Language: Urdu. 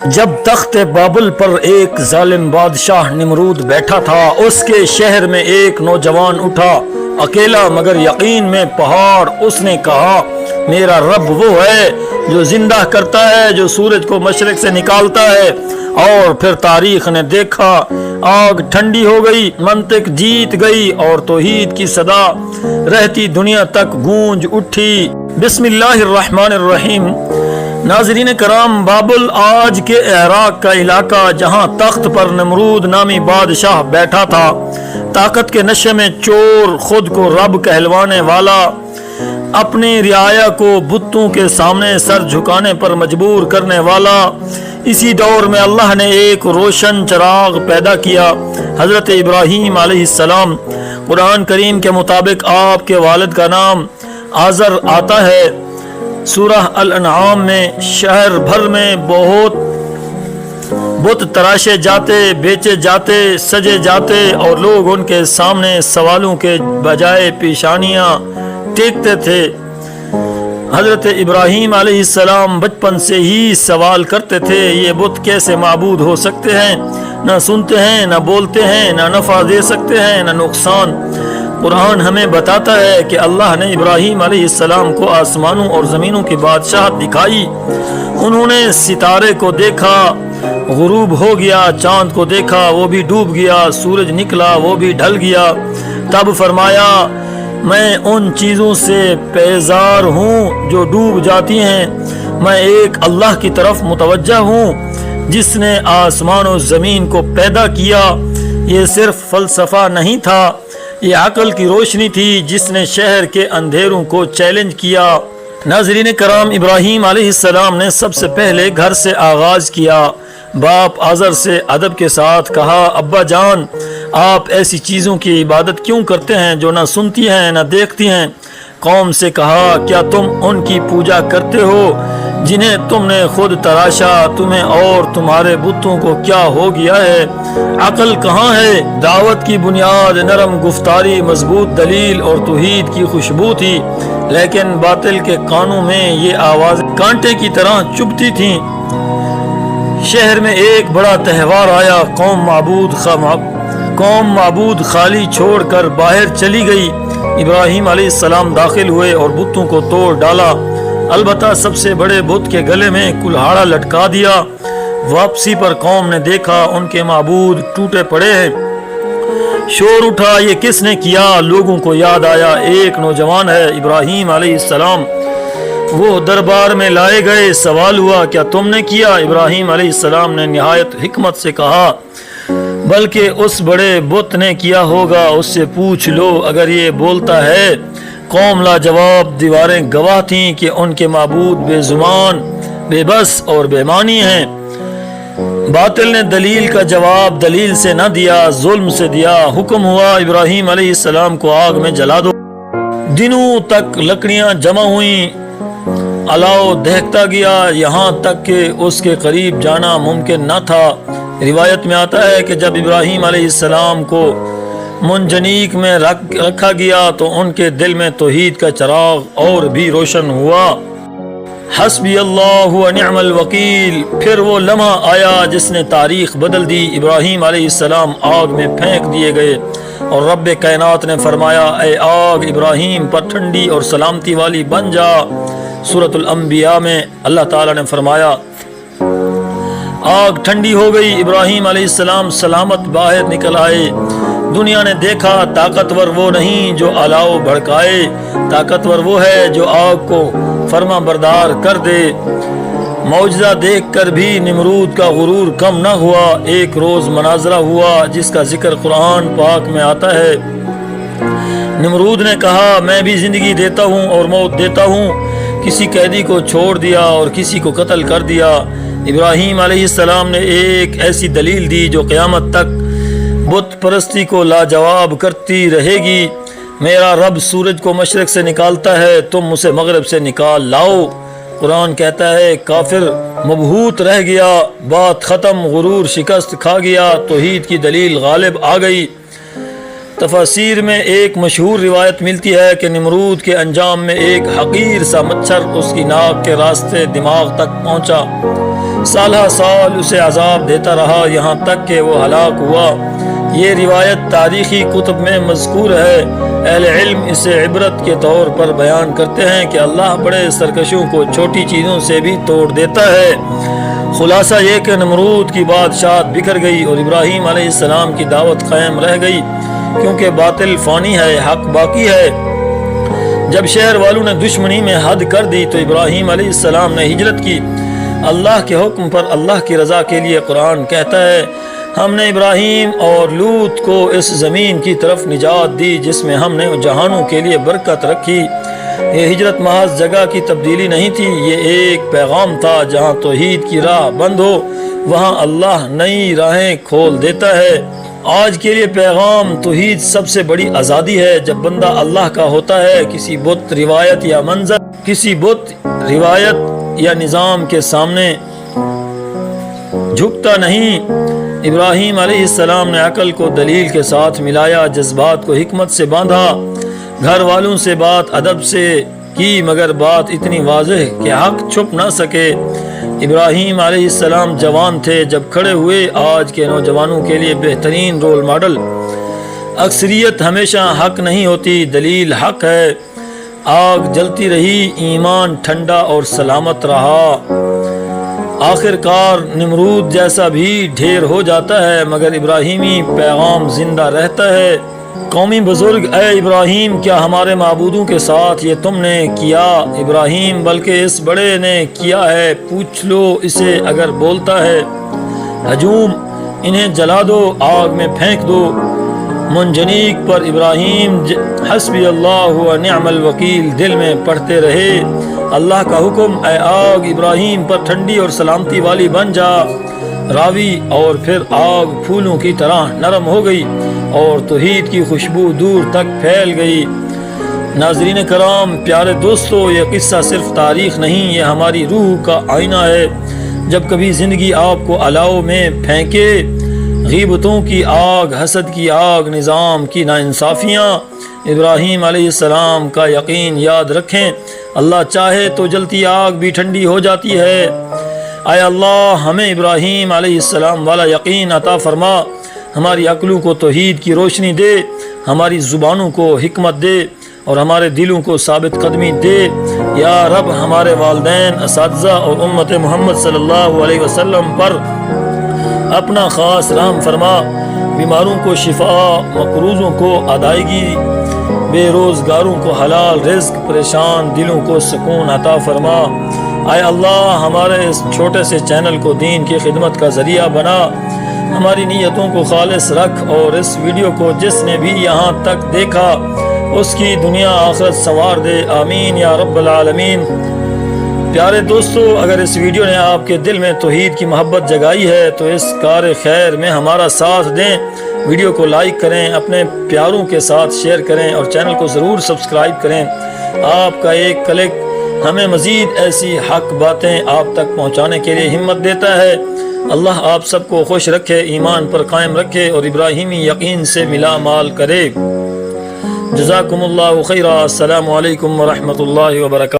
جب تخت بابل پر ایک ظالم بادشاہ نمرود بیٹھا تھا، اس کے شہر میں ایک نوجوان اٹھا، اکیلا مگر یقین میں پہاڑ۔ اس نے کہا، میرا رب وہ ہے جو زندہ کرتا ہے، جو سورج کو مشرق سے نکالتا ہے۔ اور پھر تاریخ نے دیکھا، آگ ٹھنڈی ہو گئی، منطق جیت گئی اور توحید کی صدا رہتی دنیا تک گونج اٹھی۔ بسم اللہ الرحمن الرحیم۔ ناظرین کرام، بابل آج کے عراق کا علاقہ جہاں تخت پر نمرود نامی بادشاہ بیٹھا تھا، طاقت کے نشے میں چور، خود کو رب کہلوانے والا، اپنی رعایا کو بتوں کے سامنے سر جھکانے پر مجبور کرنے والا، اسی دور میں اللہ نے ایک روشن چراغ پیدا کیا، حضرت ابراہیم علیہ السلام۔ قرآن کریم کے مطابق آپ کے والد کا نام آزر آتا ہے۔ سورہ الانعام میں شہر بھر میں بت تراشے جاتے، بیچے جاتے، سجے جاتے اور لوگ ان کے سامنے سوالوں کے بجائے پیشانیاں ٹیکتے تھے۔ حضرت ابراہیم علیہ السلام بچپن سے ہی سوال کرتے تھے، یہ بت کیسے معبود ہو سکتے ہیں؟ نہ سنتے ہیں، نہ بولتے ہیں، نہ نفع دے سکتے ہیں، نہ نقصان۔ قرآن ہمیں بتاتا ہے کہ اللہ نے ابراہیم علیہ السلام کو آسمانوں اور زمینوں کی بادشاہت دکھائی۔ انہوں نے ستارے کو دیکھا، غروب ہو گیا، چاند کو دیکھا، وہ بھی ڈوب گیا، سورج نکلا، وہ بھی ڈھل گیا۔ تب فرمایا، میں ان چیزوں سے بیزار ہوں جو ڈوب جاتی ہیں، میں ایک اللہ کی طرف متوجہ ہوں جس نے آسمان و زمین کو پیدا کیا۔ یہ صرف فلسفہ نہیں تھا، یہ عقل کی روشنی تھی جس نے شہر کے اندھیروں کو چیلنج کیا۔ ناظرین کرام، ابراہیم علیہ السلام نے سب سے پہلے گھر سے آغاز کیا۔ باپ آزر سے ادب کے ساتھ کہا، ابا جان، آپ ایسی چیزوں کی عبادت کیوں کرتے ہیں جو نہ سنتی ہیں نہ دیکھتی ہیں؟ قوم سے کہا، کیا تم ان کی پوجا کرتے ہو جنہیں تم نے خود تراشا؟ تمہیں اور تمہارے بتوں کو کیا ہو گیا ہے؟ عقل کہاں ہے؟ دعوت کی بنیاد نرم گفتاری، مضبوط دلیل اور توحید کی خوشبو تھی، لیکن باطل کے کانوں میں یہ آواز کانٹے کی طرح چبھتی تھیں۔ شہر میں ایک بڑا تہوار آیا، قوم معبود خالی چھوڑ کر باہر چلی گئی۔ ابراہیم علیہ السلام داخل ہوئے اور بتوں کو توڑ ڈالا، البتہ سب سے بڑے بت کے گلے میں کلہاڑا لٹکا دیا۔ واپسی پر قوم نے دیکھا ان کے معبود ٹوٹے پڑے ہیں۔ شور اٹھا، یہ کس نے کیا؟ لوگوں کو یاد آیا ایک نوجوان ہے، ابراہیم علیہ السلام۔ وہ دربار میں لائے گئے، سوال ہوا، کیا تم نے کیا؟ ابراہیم علیہ السلام نے نہایت حکمت سے کہا، بلکہ اس بڑے بت نے کیا ہوگا، اس سے پوچھ لو اگر یہ بولتا ہے۔ قوم لاجواب، دیواریں گواہ تھیں کہ ان کے معبود بے زبان، بے بس اور بے معنی ہیں۔ باطل نے دلیل کا جواب دلیل سے نہ دیا، ظلم سے دیا۔ حکم ہوا، ابراہیم علیہ السلام کو آگ میں جلا دو۔ دنوں تک لکڑیاں جمع ہوئیں، الاؤ دہکتا گیا، یہاں تک کہ اس کے قریب جانا ممکن نہ تھا۔ روایت میں آتا ہے کہ جب ابراہیم علیہ السلام کو منجنیق میں رکھا گیا تو ان کے دل میں توحید کا چراغ اور بھی روشن ہوا۔ حسبی اللہ و نعم الوکیل۔ پھر وہ لمحہ آیا جس نے تاریخ بدل دی۔ ابراہیم علیہ السلام آگ میں پھینک دیے گئے اور رب کائنات نے فرمایا، اے آگ، ابراہیم پر ٹھنڈی اور سلامتی والی بن جا۔ سورۃ الانبیاء میں اللہ تعالیٰ نے فرمایا، آگ ٹھنڈی ہو گئی، ابراہیم علیہ السلام سلامت باہر نکل آئے۔ دنیا نے دیکھا، طاقتور وہ نہیں جو الاؤ بھڑکائے، طاقتور وہ ہے جو آگ کو فرما بردار کر دے۔ معجزہ دیکھ کر بھی نمرود کا غرور کم نہ ہوا۔ ایک روز مناظرہ ہوا جس کا ذکر قرآن پاک میں آتا ہے۔ نمرود نے کہا، میں بھی زندگی دیتا ہوں اور موت دیتا ہوں، کسی قیدی کو چھوڑ دیا اور کسی کو قتل کر دیا۔ ابراہیم علیہ السلام نے ایک ایسی دلیل دی جو قیامت تک بت پرستی کو لاجواب کرتی رہے گی۔ میرا رب سورج کو مشرق سے نکالتا ہے، تم اسے مغرب سے نکال لاؤ۔ قرآن کہتا ہے، کافر مبہوت رہ گیا، بات ختم، غرور شکست کھا گیا، توحید کی دلیل غالب آ گئی۔ تفاسیر میں ایک مشہور روایت ملتی ہے کہ نمرود کے انجام میں ایک حقیر سا مچھر اس کی ناک کے راستے دماغ تک پہنچا۔ سالہ سال اسے عذاب دیتا رہا یہاں تک کہ وہ ہلاک ہوا۔ یہ روایت تاریخی کتب میں مذکور ہے۔ اہل علم اسے عبرت کے طور پر بیان کرتے ہیں کہ اللہ بڑے سرکشوں کو چھوٹی چیزوں سے بھی توڑ دیتا ہے۔ خلاصہ یہ کہ نمرود کی بادشاہت بکھر گئی اور ابراہیم علیہ السلام کی دعوت قائم رہ گئی، کیونکہ باطل فانی ہے، حق باقی ہے۔ جب شہر والوں نے دشمنی میں حد کر دی تو ابراہیم علیہ السلام نے ہجرت کی اللہ کے حکم پر، اللہ کی رضا کے لیے۔ قرآن کہتا ہے ہم نے ابراہیم اور لوط کو اس زمین کی طرف نجات دی جس میں ہم نے جہانوں کے لیے برکت رکھی۔ یہ ہجرت محض جگہ کی تبدیلی نہیں تھی، یہ ایک پیغام تھا۔ جہاں توحید کی راہ بند ہو وہاں اللہ نئی راہیں کھول دیتا ہے۔ آج کے لیے پیغام توحید سب سے بڑی آزادی ہے۔ جب بندہ اللہ کا ہوتا ہے کسی بت روایت یا منظر، کسی بت روایت یا نظام کے سامنے جھکتا نہیں۔ ابراہیم علیہ السلام نے عقل کو دلیل کے ساتھ ملایا، جذبات کو حکمت سے باندھا، گھر والوں سے بات ادب سے کی، مگر بات اتنی واضح کہ حق چھپ نہ سکے۔ ابراہیم علیہ السلام جوان تھے جب کھڑے ہوئے، آج کے نوجوانوں کے لیے بہترین رول ماڈل۔ اکثریت ہمیشہ حق نہیں ہوتی، دلیل حق ہے۔ آگ جلتی رہی، ایمان ٹھنڈا اور سلامت رہا۔ آخر کار نمرود جیسا بھی ڈھیر ہو جاتا ہے مگر ابراہیمی پیغام زندہ رہتا ہے۔ قومی بزرگ، اے ابراہیم کیا ہمارے معبودوں کے ساتھ یہ تم نے کیا؟ ابراہیم بلکہ اس بڑے نے کیا ہے، پوچھ لو اسے اگر بولتا ہے۔ ہجوم، انہیں جلا دو، آگ میں پھینک دو۔ منجنیق پر ابراہیم حسبی اللہ و نعم الوکیل دل میں پڑھتے رہے۔ اللہ کا حکم، اے آگ ابراہیم پر ٹھنڈی اور سلامتی والی بن جا۔ راوی، اور پھر آگ پھولوں کی طرح نرم ہو گئی اور توحید کی خوشبو دور تک پھیل گئی۔ ناظرین کرام، پیارے دوستو، یہ قصہ صرف تاریخ نہیں، یہ ہماری روح کا آئینہ ہے۔ جب کبھی زندگی آپ کو الاؤ میں پھینکے، غیبتوں کی آگ، حسد کی آگ، نظام کی ناانصافیاں، ابراہیم علیہ السلام کا یقین یاد رکھیں۔ اللہ چاہے تو جلتی آگ بھی ٹھنڈی ہو جاتی ہے۔ اے اللہ ہمیں ابراہیم علیہ السلام والا یقین عطا فرما، ہماری عقلوں کو توحید کی روشنی دے، ہماری زبانوں کو حکمت دے اور ہمارے دلوں کو ثابت قدمی دے۔ یا رب ہمارے والدین، اساتذہ اور امت محمد صلی اللہ علیہ وسلم پر اپنا خاص رحم فرما، بیماروں کو شفا، مقروضوں کو ادائیگی، بے روزگاروں کو حلال رزق، پریشان دلوں کو سکون عطا فرما۔ اے اللہ ہمارے اس چھوٹے سے چینل کو دین کی خدمت کا ذریعہ بنا، ہماری نیتوں کو خالص رکھ اور اس ویڈیو کو جس نے بھی یہاں تک دیکھا اس کی دنیا آخرت سنوار دے، آمین یا رب العالمین۔ پیارے دوستو، اگر اس ویڈیو نے آپ کے دل میں توحید کی محبت جگائی ہے تو اس کار خیر میں ہمارا ساتھ دیں، ویڈیو کو لائک کریں، اپنے پیاروں کے ساتھ شیئر کریں اور چینل کو ضرور سبسکرائب کریں۔ آپ کا ایک کلک ہمیں مزید ایسی حق باتیں آپ تک پہنچانے کے لیے ہمت دیتا ہے۔ اللہ آپ سب کو خوش رکھے، ایمان پر قائم رکھے اور ابراہیمی یقین سے ملا مال کرے۔ جزاکم اللہ خیرا۔ السلام علیکم ورحمۃ اللہ وبرکاتہ۔